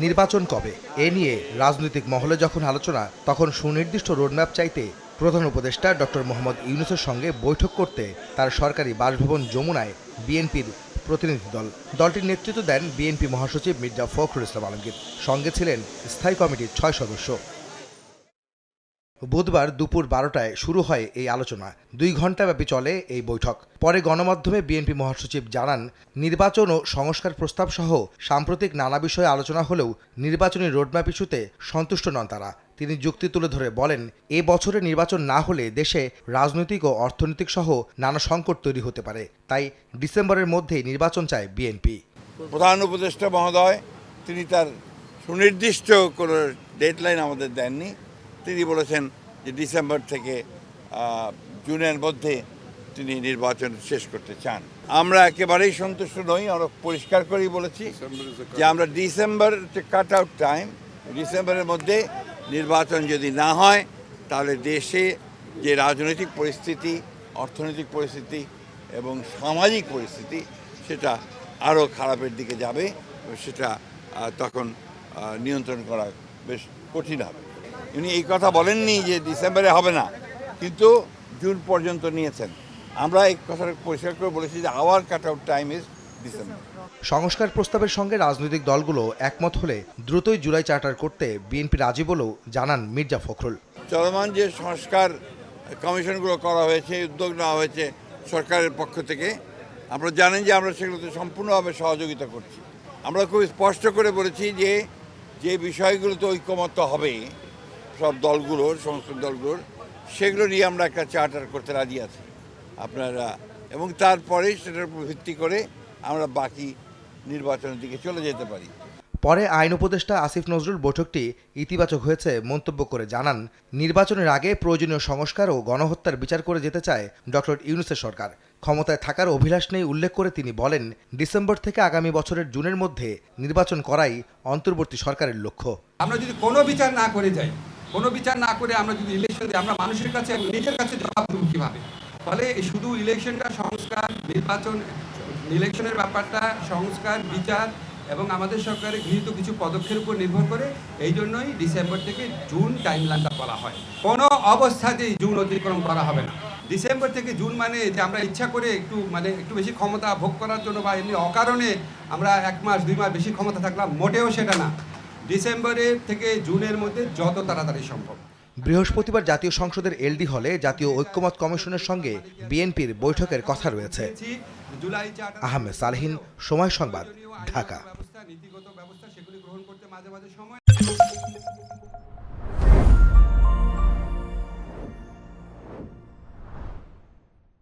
নির্বাচন কবে এ নিয়ে রাজনৈতিক মহলে যখন আলোচনা, তখন সুনির্দিষ্ট রোডম্যাপ চাইতে প্রধান উপদেষ্টা ডক্টর মোহাম্মদ ইউনূসের সঙ্গে বৈঠক করতে তার সরকারি বাসভবন যমুনায় বিএনপির প্রতিনিধি দল। দলটির নেতৃত্ব দেন বিএনপি মহাসচিব মির্জা ফখরুল ইসলাম আলমগীর। সঙ্গে ছিলেন স্থায়ী কমিটির ৬ সদস্য। বুধবার দুপুর ১২টায় শুরু হয় এই আলোচনা। ২ ঘণ্টাব্যাপী চলে এই বৈঠক। পরে গণমাধ্যমে বিএনপি মহাসচিব জানান, নির্বাচন ও সংস্কার প্রস্তাব সহ সাম্প্রতিক নানা বিষয়ে আলোচনা হলেও নির্বাচনী রোডম্যাপ ইস্যুতে সন্তুষ্ট নন তারা। তিনি যুক্তি তুলে ধরে বলেন, এ বছরে নির্বাচন না হলে দেশে রাজনৈতিক ও অর্থনৈতিক সহ নানা সংকট তৈরি হতে পারে। তাই ডিসেম্বরের মধ্যেই নির্বাচন চায় বিএনপি। প্রধান উপদেষ্টা মহোদয় তিনি তার সুনির্দিষ্ট কোনো ডেডলাইন আমাদের দেননি। তিনি বলেছেন যে ডিসেম্বর থেকে জুনের মধ্যে তিনি নির্বাচন শেষ করতে চান। আমরা একেবারেই সন্তুষ্ট নই। আমরা পরিষ্কার করেই বলেছি যে আমরা ডিসেম্বর কাট আউট টাইম, ডিসেম্বরের মধ্যে নির্বাচন যদি না হয় তাহলে দেশে যে রাজনৈতিক পরিস্থিতি, অর্থনৈতিক পরিস্থিতি এবং সামাজিক পরিস্থিতি সেটা আরও খারাপের দিকে যাবে। সেটা তখন নিয়ন্ত্রণ করা বেশ কঠিন হবে। উনি এই কথা বলেননি যে ডিসেম্বরে হবে না, কিন্তু জুন পর্যন্ত নিয়েছেন। আমরা এই কথাটা পরিষ্কার করে বলেছি যে hour cut out time is December. সংস্কার প্রস্তাবের সঙ্গে রাজনৈতিক দলগুলো একমত হলে দ্রুতই জুলাই চার্টার করতে বিএনপি রাজি বলেও জানান মির্জা ফখরুল। চলমান যে সংস্কার কমিশনগুলো করা হয়েছে, উদ্যোগ নেওয়া হয়েছে সরকারের পক্ষ থেকে, আপনারা জানেন যে আমরা সেগুলোতে সম্পূর্ণভাবে সহযোগিতা করছি। আমরা খুব স্পষ্ট করে বলেছি যে যে বিষয়গুলোতে ঐকমত্য হবে সব দলগুলোর, সমস্ত দলগুলোর, সেগুলো নিয়ে আমরা একটা চার্টার করতে রাজি আছি আপনারা, এবং তারপরেই সেটার উপর ভিত্তি করে আমরা বাকি নির্বাচনের দিকে চলে যেতে পারি। পরে আইন উপদেষ্টা আসিফ নজরুল বৈঠকটি ইতিবাচক হয়েছে মন্তব্য করে জানান, নির্বাচনের আগে প্রয়োজনীয় সংস্কার ও গণহত্যার বিচার করে যেতে চায় ডক্টর ইউনূসের সরকার। ক্ষমতায় থাকার অভিলাষ নেই উল্লেখ করে তিনি বলেন, ডিসেম্বর থেকে আগামী বছরের জুনের মধ্যে নির্বাচন করাই অন্তর্বর্তী সরকারের লক্ষ্য। আমরা যদি কোনো বিচার না করে যাই, কোনো বিচার না করে আমরা যদি ইলেকশন দিই, আমরা মানুষের কাছে নিজের কাছে জবাব দেবো কীভাবে? ফলে শুধু ইলেকশনটা সংস্কার, নির্বাচন, ইলেকশনের ব্যাপারটা সংস্কার, বিচার এবং আমাদের সরকারের গৃহীত কিছু পদক্ষেপের উপর নির্ভর করে এই জন্যই ডিসেম্বর থেকে জুন টাইমলাইনটা বলা হয়। কোনো অবস্থাতেই জুন অতিক্রম করা হবে না। ডিসেম্বর থেকে জুন মানে যে আমরা ইচ্ছা করে একটু বেশি ক্ষমতা ভোগ করার জন্য বা এমনি অকারণে আমরা 1 মাস 2 মাস বেশি ক্ষমতা থাকলাম, মোটেও সেটা না। ডিসেম্বরের থেকে জুনের মধ্যে যত তাড়াতাড়ি সম্ভব। বৃহস্পতিবার জাতীয় সংসদের এলডি হলে জাতীয় ঐক্যমত কমিশনের সঙ্গে বিএনপির বৈঠকের কথা রয়েছে। আহমেদ সালেহীন, সময় সংবাদ, ঢাকা। নীতিগত ব্যবস্থা সেগুলি গ্রহণ করতে মাঝে মাঝে সময়